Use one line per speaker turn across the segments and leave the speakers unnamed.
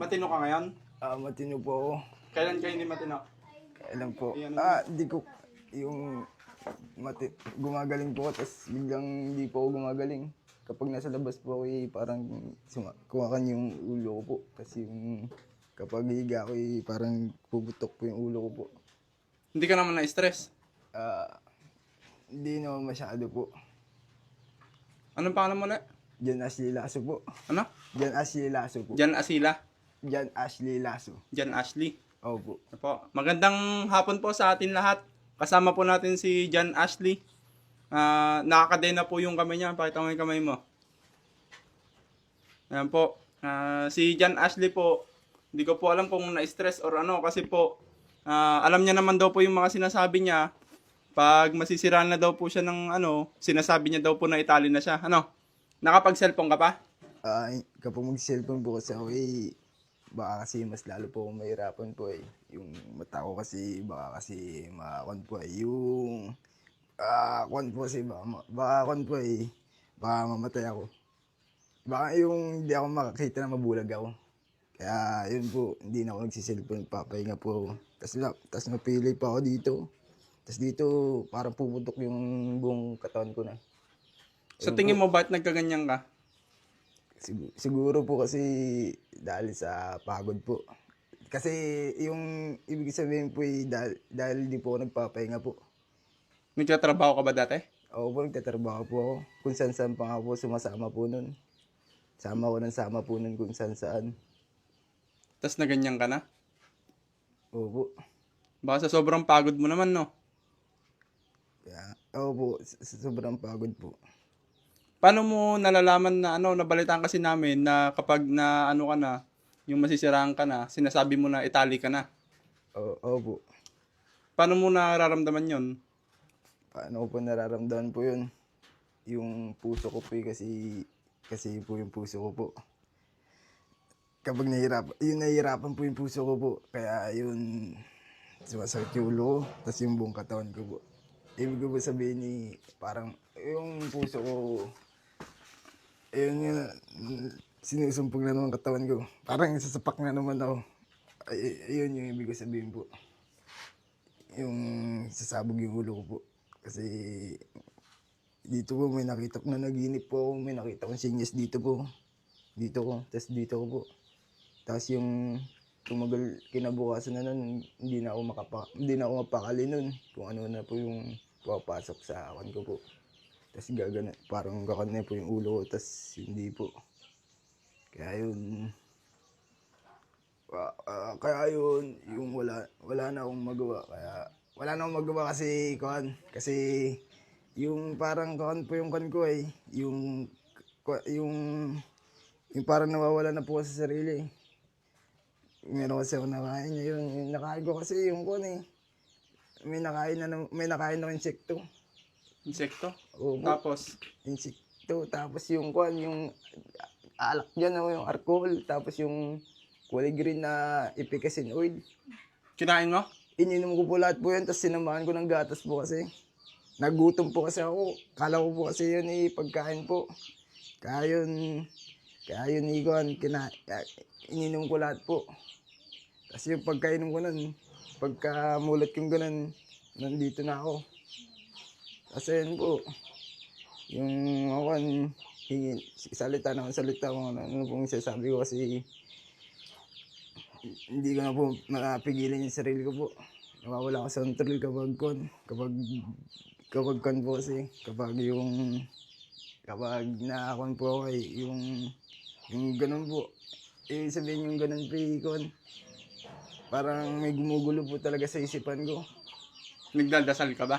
Matino ka ngayon?
Matino po ako.
Kailan ka hindi matino?
Kailan po?
Yan.
Di ko, yung gumagaling po ako, tapos biglang di po ako gumagaling. Kapag nasa labas po ako, parang kumakan yung ulo ko po. Kasi yung kapag higa ako, parang puputok po yung ulo ko po.
Hindi ka naman na-stress?
Hindi naman masyado po.
Anong pangalan mo na?
Jan Ashley Lasso po.
Ano?
Jan Ashley Lasso po.
Jan Asila.
Jan Ashley Lasso.
Jan Ashley.
Opo.
Po. Magandang hapon po sa atin lahat. Kasama po natin si Jan Ashley. Nakakadena po yung kamay niya. Pakita mo yung kamay mo. Ayan po. Si Jan Ashley po, hindi ko po alam kung na-stress or ano. Kasi po, alam niya naman daw po yung mga sinasabi niya. Pag masisiraan na daw po siya ng ano, sinasabi niya daw po na Italian na siya. Ano? Nakapag-cellphone ka pa?
Kapag mag-cellphone po kasi ako, baka kasi mas lalo po akong mahirapan po eh. Yung mata ko kasi, baka kasi makakon po eh. Yung, kon po kasi, baka kon po eh, baka mamatay ako. Baka yung hindi ako makakita na mabulag ako. Kaya yun po, hindi na ako nagsiselfone, papahinga po ako. Tapos napili pa ako dito. Tapos dito, parang pumutok yung buong katawan ko na.
Sa tingin mo, ba't nagkaganyan ka?
Siguro po kasi dahil sa pagod po. Kasi yung ibig sabihin po dahil di po ako nagpapahinga po.
Nagtatrabaho ka ba dati?
Ako po nagtatrabaho po ako. Kung saan pa nga po sumasama po nun. Sama ko ng sama po nun kung saan.
Tapos naganyan ka na?
Opo.
Baka sa sobrang pagod mo naman, no?
Kaya, opo, sobrang pagod po.
Paano mo nalalaman na nabalitaan kasi namin na kapag na ano ka na, yung masisiraan ka na, sinasabi mo na Itali ka na.
Opo.
Paano mo nararamdaman yon?
Paano ko po nararamdaman po yun? Yung puso ko po kasi po yung puso ko po. Kapag nahihirapan po yung puso ko po. Kaya yun, sumasakit yung ulo ko, tapos yung buong katawan ko po. Ibig ko po sabihin parang yung puso ko, ayun sinusumpong na naman katawan ko. Parang sasapak na naman ako. Ayun yung ibig ko sabihin po. Yung sasabog yung ulo ko po. Kasi dito po may nakita ko na naginip po ako. May nakita kong sinyas dito po. Dito ko, tapos dito ko po. Tapos yung tumagal kinabukasan na nun, hindi na ako mapakali nun. Kung ano na po yung papasok sa akin ko po. Tapos gagana, parang gakan na po yung ulo ko, tapos hindi po. Kaya yun, yung wala na akong magawa. Wala na akong magawa kasi yung parang kakan po yung kan ko eh. Yung parang nawawala na po sa sarili. Meron kasi ako nakain niya yun. Yung nakain ko kasi yung kan eh. May nakain na insekto.
Insekto?
Opo.
Tapos,
Insekto. Tapos yung kan, yung alak dyan, yung alcohol. Tapos yung kulay green na efficacy oil.
kinain mo?
Ininom ko po lahat po yun. Tapos sinamahan ko ng gatas po kasi. Nagutom po kasi ako. Kala ko po kasi yun pagkain po. Kaya yun ininom ko lahat po. Tapos yung pagkainom ko nun, pagkamulat yung ganun, nandito na ako. Kasi yun po, yung ako, salita ko, ano pong sasabi ko kasi hindi ko na po mapigilan yung sarili ko po. Nawawala ako sa control kapag po kasi, kapag nakakon po ako yung ganun po. Sabihin yung ganun po parang may gumugulo po talaga sa isipan ko.
Nagdadasal ka ba?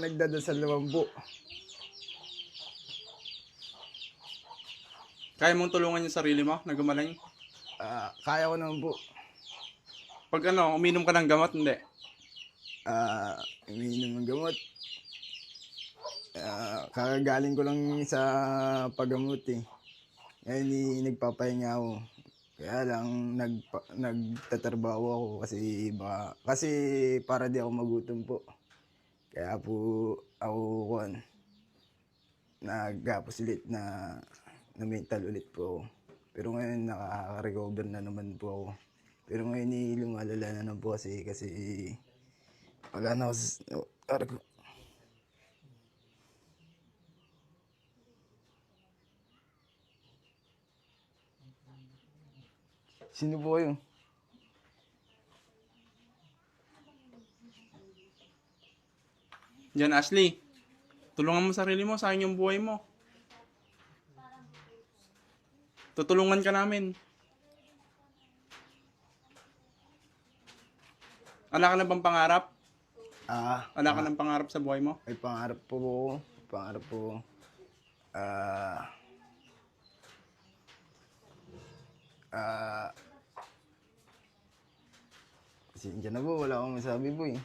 Nagdadasal naman po.
Kaya mong tulungan yung sarili mo na gumaling?
Kaya ko naman po.
Pag uminom ka ng gamot, hindi?
Umiinom ng gamot. Kakagaling ko lang sa paggamot eh. Ngayon nagpapahinga ako. Kaya lang nagtatrabaho ako kasi para di ako magutom po. Kaya po ako nagapos ulit na mental ulit po. Pero ngayon nakaka-recover na naman po ako. Pero ngayon lumalala na naman po kasi wala na ako Sino po kayo?
Jan Ashley, tulungan mo sarili mo, sayang yung buhay mo. Tutulungan ka namin. Wala ka na bang pangarap? Wala ka ng pangarap sa buhay mo?
May pangarap po ako. Pangarap po. Ah... Kasi dyan na po, wala akong masabi po eh.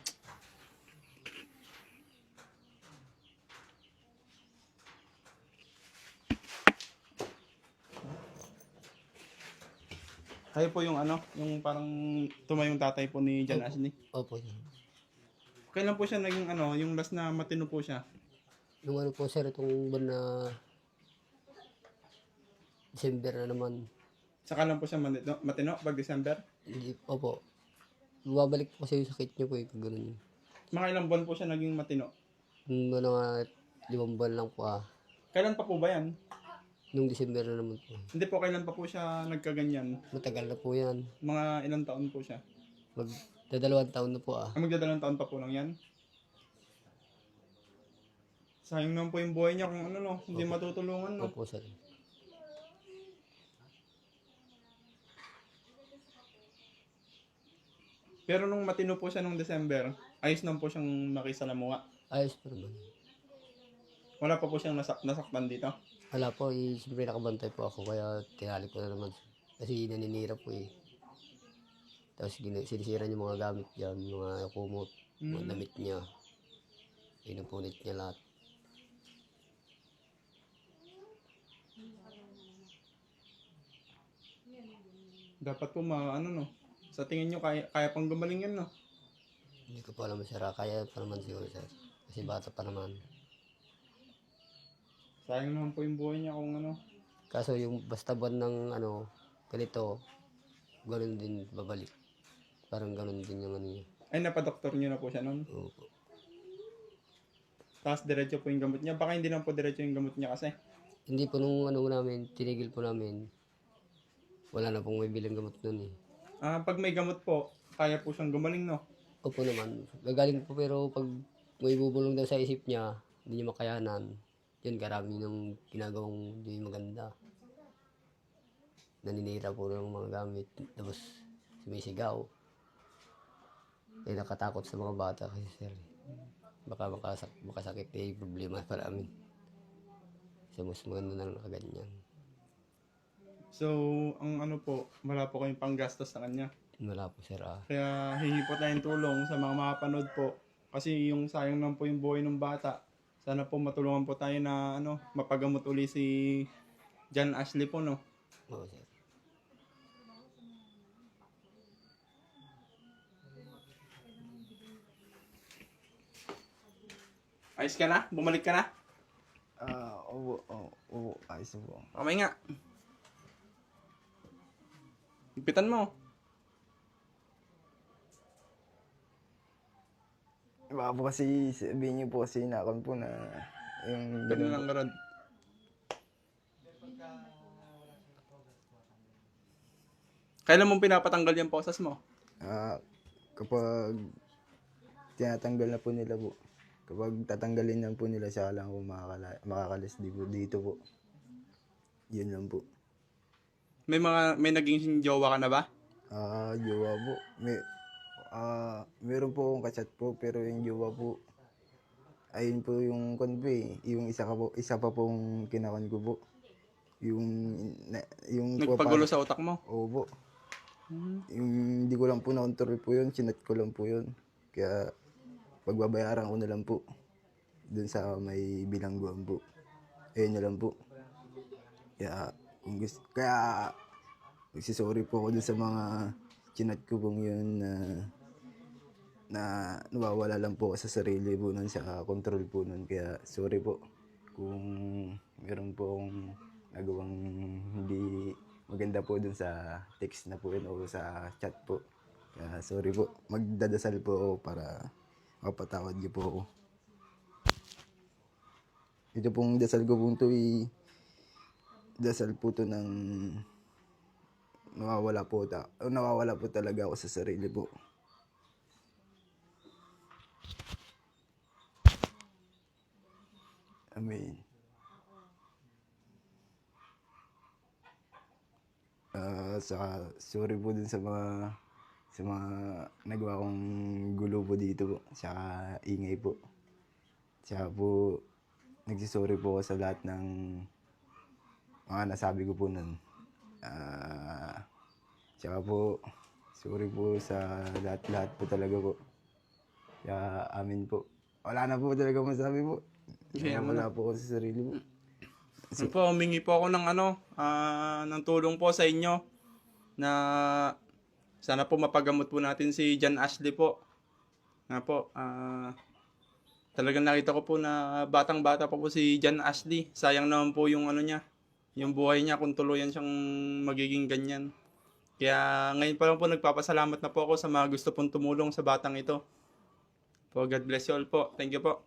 Kayo po yung ano, yung parang tumayong tatay po ni Jan Ashley.
Opo.
Kailan po siya naging ano, yung last na matino po siya?
Yung ano po sir, itong buwan na December na naman.
Saka lang po siya matino pag December?
Hindi, opo. Bumabalik po kasi yung sakit niya po eh, pag ganun.
Mga ilang buwan po siya naging matino?
Yung ano nga, 5 buwan lang po
Kailan pa po ba yan?
Nung December na naman po.
Hindi po, kailan pa po siya nagkaganyan?
Matagal na po yan.
Mga ilang taon po siya?
Magdadalawang taon na po
Magdadalang taon pa po lang yan? Sayang naman po yung buhay niya kung ano no, hindi matutulungan no.
Opo sir.
Pero nung matino po siya nung December, ayos naman po siyang makisalamuha.
Ayos po naman.
Wala pa po siyang nasaktan dito.
Wala po, siyempre nakabantay po ako kaya tinali ko na naman. Kasi naninira po eh. Tapos sinisira niya mga gamit dyan, mga kumot, mga damit niya. Pinupunit niya lahat.
Dapat po ano no. Sa tingin nyo, kaya pang gumaling yan no?
Hindi ko po alam sir, kaya pa naman siguro sir. Kasi bata pa naman.
Sayang naman po yung buhay niya kung ano.
Kaso yung basta buwan ng ano, ganito, ganun din babalik. Parang ganun din yung ano niya.
Ay, napadoktor niyo na po siya nun.
Opo.
Tapos diretso po yung gamot niya. Baka hindi naman po diretso yung gamot niya kasi.
Hindi po nung ano namin, tinigil po namin. Wala na pong may bilang gamot nun eh.
Pag may gamot po, kaya po siyang gumaling no?
Opo naman. Gagaling po pero pag may bubulong daw sa isip niya, hindi niya makayanan. Yun, karami ng ginagawang hindi maganda. Naninira po ng mga gamit. Tapos sumisigaw. Eh nakatakot sa mga bata kasi sir. Baka makasakit eh, problema para amin. So mas maganda na lang nakaganyan.
So, ang ano po, wala po kayong panggastos sa kanya.
Wala po sir
Kaya hingi po tayong tulong sa mga makapanood po. Kasi yung sayang naman po yung buhay ng bata. Sana po matulungan po tayo na ano, mapagamot uli si Jan Ashley po no.
Oo sir.
Ayos ka na? Bumalik ka na?
Oo, ayos po.
Kamay nga. Ipitan mo.
Baka po kasi sabihin niyo po kasi nakon po na yung
Ganun lang garod. Kailan mong pinapatanggal yung posas mo?
Kapag tinatanggal na po nila po. Kapag tatanggalin na po nila siya lang ako makakalis dito po. Yun lang po.
May naging jowa ka na ba?
Jowa po. Meron po akong kachat po pero yung jowa po ayun po yung yung isa pa pong kinakon ko po. Yung
Nagpagulo sa utak mo?
Opo. Yung hindi ko lang po na-control po yun, sinat ko lang po yun. Kaya pagbabayaran ko na lang po dun sa may bilangguan po. Ayun na lang po. Kaya nagsisorry po ako dun sa mga chinat ko pong yun na nawawala lang po sa sarili po nun, sa control po nun. Kaya sorry po kung meron po akong nagawang hindi maganda po dun sa text na po yun o sa chat po. Kaya sorry po. Magdadasal po ako para mapatawad niyo po ako. Ito pong dasal ko po ito dasal po to ng nawawala po talaga ako sa sarili po. Amen. Saka sorry po dun sa mga nagawa kong gulo po dito po. Saka ingay po. Saka po nagsisorry po ako sa lahat ng mga nasabi ko po nun. Saka po sorry po sa lahat po talaga po. Kaya amin po. Wala na po talaga masabi po. Wala po ako sa sarili po.
Ano po, humingi po ako ng ng tulong po sa inyo na sana po mapagamot po natin si John Ashley po. Nga po, talagang nakita ko po na batang-bata pa po si John Ashley. Sayang naman po yung niya, yung buhay niya kung tuluyan siyang magiging ganyan. Kaya ngayon pa lang po nagpapasalamat na po ako sa mga gusto pong tumulong sa batang ito. Po, God bless you all po. Thank you po.